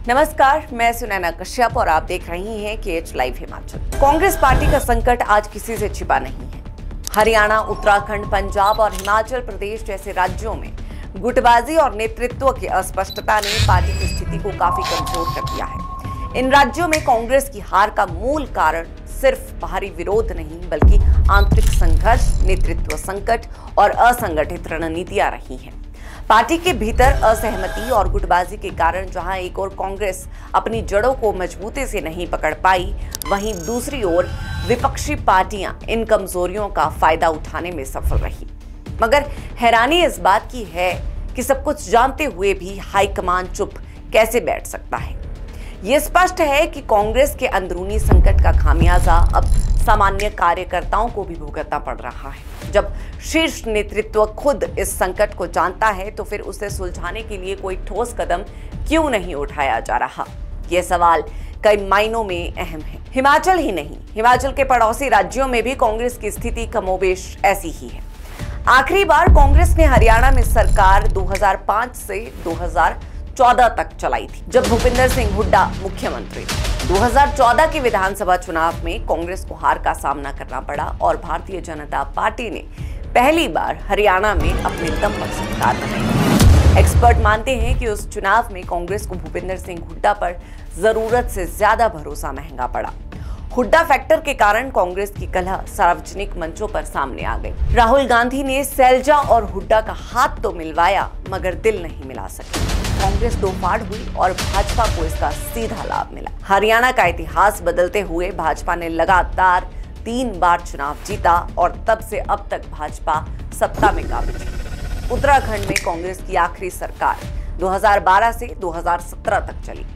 नमस्कार, मैं सुनैना कश्यप और आप देख रही हैं KH live Himachal. Congress party का संकट आज किसी से छिपा नहीं है। हरियाणा, उत्तराखंड, पंजाब और हिमाचल प्रदेश जैसे राज्यों में गुटबाजी और नेतृत्व की अस्पष्टता ने पार्टी की स्थिति को काफी कमजोर कर दिया है। इन राज्यों में कांग्रेस की हार का मूल कारण सिर्फ बाहरी विरोध नहीं, बल्कि आंतरिक संघर्ष, नेतृत्व संकट और असंगठित रणनीतियां रही हैं। पार्टी के भीतर असहमति और गुटबाजी के कारण जहां एक ओर कांग्रेस अपनी जड़ों को मजबूती से नहीं पकड़ पाई, वहीं दूसरी ओर विपक्षी पार्टियां इन कमजोरियों का फायदा उठाने में सफल रही। मगर हैरानी इस बात की है कि सब कुछ जानते हुए भी हाईकमान चुप कैसे बैठ सकता है। ये स्पष्ट है कि कांग्रेस के अंदरूनी संकट का खामियाजा अब सामान्य कार्यकर्ताओं को भी भुगतना पड़ रहा है। जब शीर्ष नेतृत्व खुद इस संकट को जानता है तो फिर उसे सुलझाने के लिए कोई ठोस कदम क्यों नहीं उठाया जा रहा? ये सवाल कई मायनों में अहम है। हिमाचल ही नहीं, हिमाचल के पड़ोसी राज्यों में भी कांग्रेस की स्थिति कमोबेश ऐसी ही है। आखिरी बार कांग्रेस ने हरियाणा में सरकार 2005 से 2014 तक चलाई थी, जब भूपिंदर सिंह हुड्डा मुख्यमंत्री थे। 2014 के विधानसभा चुनाव में कांग्रेस को हार का सामना करना पड़ा और भारतीय जनता पार्टी ने पहली बार हरियाणा में अपने दम पर सरकार बनाई। एक्सपर्ट मानते हैं कि उस चुनाव में कांग्रेस को भूपिंदर सिंह हुड्डा पर जरूरत से ज्यादा भरोसा महंगा पड़ा। हुड्डा फैक्टर के कारण कांग्रेस की कलह सार्वजनिक मंचों पर सामने आ गई। राहुल गांधी ने सैलजा और हुड्डा का हाथ तो मिलवाया, मगर दिल नहीं मिला सके। कांग्रेस दो फाड़ हुई और भाजपा को इसका सीधा लाभ मिला। हरियाणा का इतिहास बदलते हुए भाजपा ने लगातार 3 बार चुनाव जीता और तब से अब तक भाजपा सत्ता में काबिज है। उत्तराखंड में कांग्रेस की आखिरी सरकार 2012 से 2017 तक चली।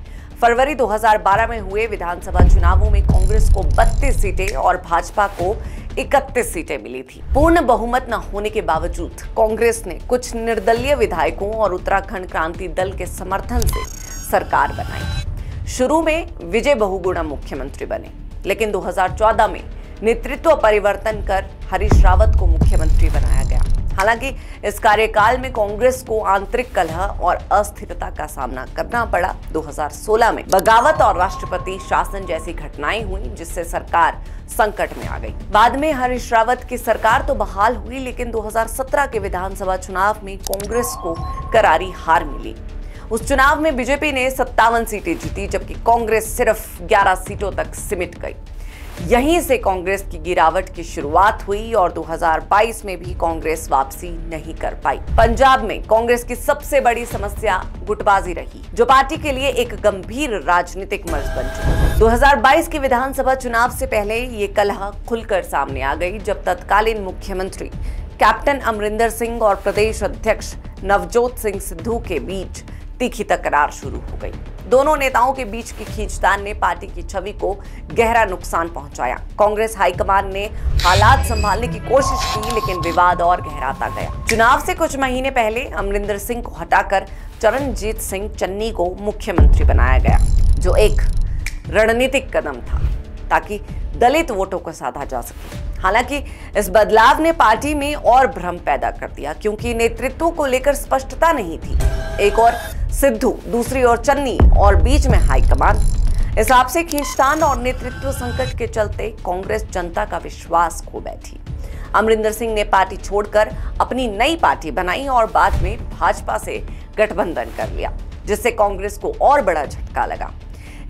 फरवरी 2012 में हुए विधानसभा चुनावों में कांग्रेस को 32 सीटें और भाजपा को 31 सीटें मिली थी। पूर्ण बहुमत न होने के बावजूद कांग्रेस ने कुछ निर्दलीय विधायकों और उत्तराखंड क्रांति दल के समर्थन से सरकार बनाई। शुरू में विजय बहुगुणा मुख्यमंत्री बने, लेकिन 2014 में नेतृत्व परिवर्तन कर हरीश रावत को मुख्यमंत्री बनाया गया। हालांकि इस कार्यकाल में कांग्रेस को आंतरिक कलह और अस्थिरता का सामना करना पड़ा। 2016 में बगावत और राष्ट्रपति शासन जैसी घटनाएं हुई, जिससे सरकार संकट में आ गई। बाद में हरीश रावत की सरकार तो बहाल हुई, लेकिन 2017 के विधानसभा चुनाव में कांग्रेस को करारी हार मिली। उस चुनाव में बीजेपी ने 57 सीटें जीती, जबकि कांग्रेस सिर्फ 11 सीटों तक सिमट गई। यहीं से कांग्रेस की गिरावट की शुरुआत हुई और 2022 में भी कांग्रेस वापसी नहीं कर पाई। पंजाब में कांग्रेस की सबसे बड़ी समस्या गुटबाजी रही, जो पार्टी के लिए एक गंभीर राजनीतिक मर्ज बन चुकी। 2022 के विधानसभा चुनाव से पहले ये कलह खुलकर सामने आ गई, जब तत्कालीन मुख्यमंत्री कैप्टन अमरिंदर सिंह और प्रदेश अध्यक्ष नवजोत सिंह सिद्धू के बीच तीखी तकरार शुरू हो गई। दोनों नेताओं के बीच की खींचतान ने पार्टी की छवि को गहरा नुकसान पहुंचाया। कांग्रेस हाईकमान ने हालात संभालने की कोशिश की, लेकिन विवाद और गहराता गया। चुनाव से कुछ महीने पहले अमरिंदर सिंह को हटाकर चरणजीत सिंह चन्नी को मुख्यमंत्री बनाया गया, जो एक रणनीतिक कदम था ताकि दलित वोटों को साधा जा सके। हालांकि इस बदलाव ने पार्टी में और भ्रम पैदा कर दिया, क्योंकि नेतृत्व को लेकर स्पष्टता नहीं थी। एक और सिद्धू, दूसरी ओर चन्नी और बीच में हाईकमान। इस आपसी खींचतान और नेतृत्व संकट के चलते कांग्रेस जनता का विश्वास खो बैठी। अमरिंदर सिंह ने पार्टी छोड़कर अपनी नई पार्टी बनाई और बाद में भाजपा से गठबंधन कर लिया, जिससे कांग्रेस को और बड़ा झटका लगा।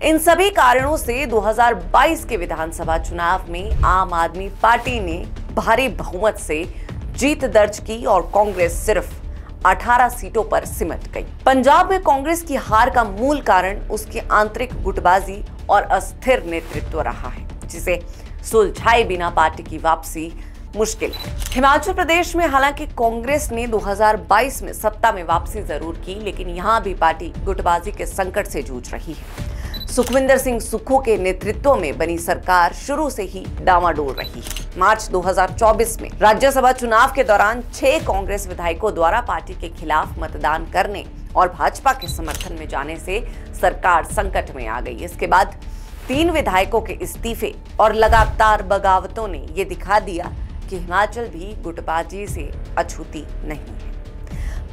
इन सभी कारणों से 2022 के विधानसभा चुनाव में आम आदमी पार्टी ने भारी बहुमत से जीत दर्ज की और कांग्रेस सिर्फ 18 सीटों पर सिमट गई। पंजाब में कांग्रेस की हार का मूल कारण उसकी आंतरिक गुटबाजी और अस्थिर नेतृत्व रहा है, जिसे सुलझाए बिना पार्टी की वापसी मुश्किल है। हिमाचल प्रदेश में हालांकि कांग्रेस ने 2022 में सत्ता में वापसी जरूर की, लेकिन यहां भी पार्टी गुटबाजी के संकट से जूझ रही है। सुखविंदर सिंह सुक्खू के नेतृत्व में बनी सरकार शुरू से ही डामाडोल रही है। मार्च 2024 में राज्यसभा चुनाव के दौरान 6 कांग्रेस विधायकों द्वारा पार्टी के खिलाफ मतदान करने और भाजपा के समर्थन में जाने से सरकार संकट में आ गई। इसके बाद 3 विधायकों के इस्तीफे और लगातार बगावतों ने ये दिखा दिया कि हिमाचल भी गुटबाजी से अछूती नहीं है।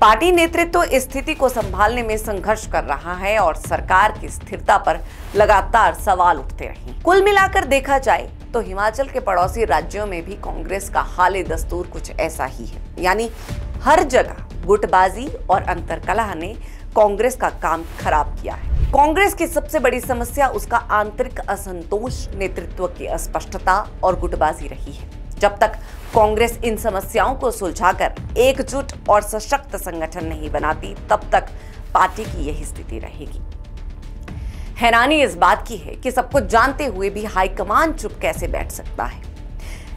पार्टी नेतृत्व इस स्थिति को संभालने में संघर्ष कर रहा है और सरकार की स्थिरता पर लगातार सवाल उठते रहे। कुल मिलाकर देखा जाए तो हिमाचल के पड़ोसी राज्यों में भी कांग्रेस का हाल दस्तूर कुछ ऐसा ही है, यानी हर जगह गुटबाजी और अंतर्कलह ने कांग्रेस का काम खराब किया है। कांग्रेस की सबसे बड़ी समस्या उसका आंतरिक असंतोष, नेतृत्व की अस्पष्टता और गुटबाजी रही है। जब तक कांग्रेस इन समस्याओं को सुलझाकर एकजुट और सशक्त संगठन नहीं बनाती, तब तक पार्टी की यही स्थिति रहेगी। हैरानी इस बात की है कि सब कुछ जानते हुए भी हाईकमान चुप कैसे बैठ सकता है।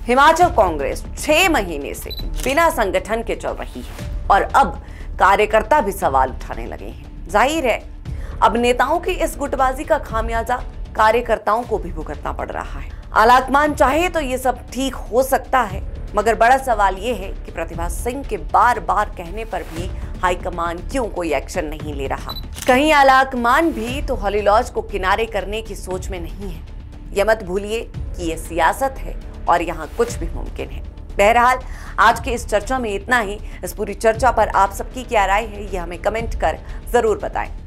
हिमाचल कांग्रेस 6 महीने से बिना संगठन के चल रही है और अब कार्यकर्ता भी सवाल उठाने लगे हैं। जाहिर है अब नेताओं की इस गुटबाजी का खामियाजा कार्यकर्ताओं को भी भुगतना पड़ रहा है। आलाकमान चाहे तो ये सब ठीक हो सकता है, मगर बड़ा सवाल ये है कि प्रतिभा सिंह के बार बार कहने पर भी हाईकमान क्यों कोई एक्शन नहीं ले रहा। कहीं आलाकमान भी तो हॉली लॉज को किनारे करने की सोच में नहीं है। यह मत भूलिए कि यह सियासत है और यहाँ कुछ भी मुमकिन है। बहरहाल आज के इस चर्चा में इतना ही। इस पूरी चर्चा पर आप सबकी क्या राय है, ये हमें कमेंट कर जरूर बताएं।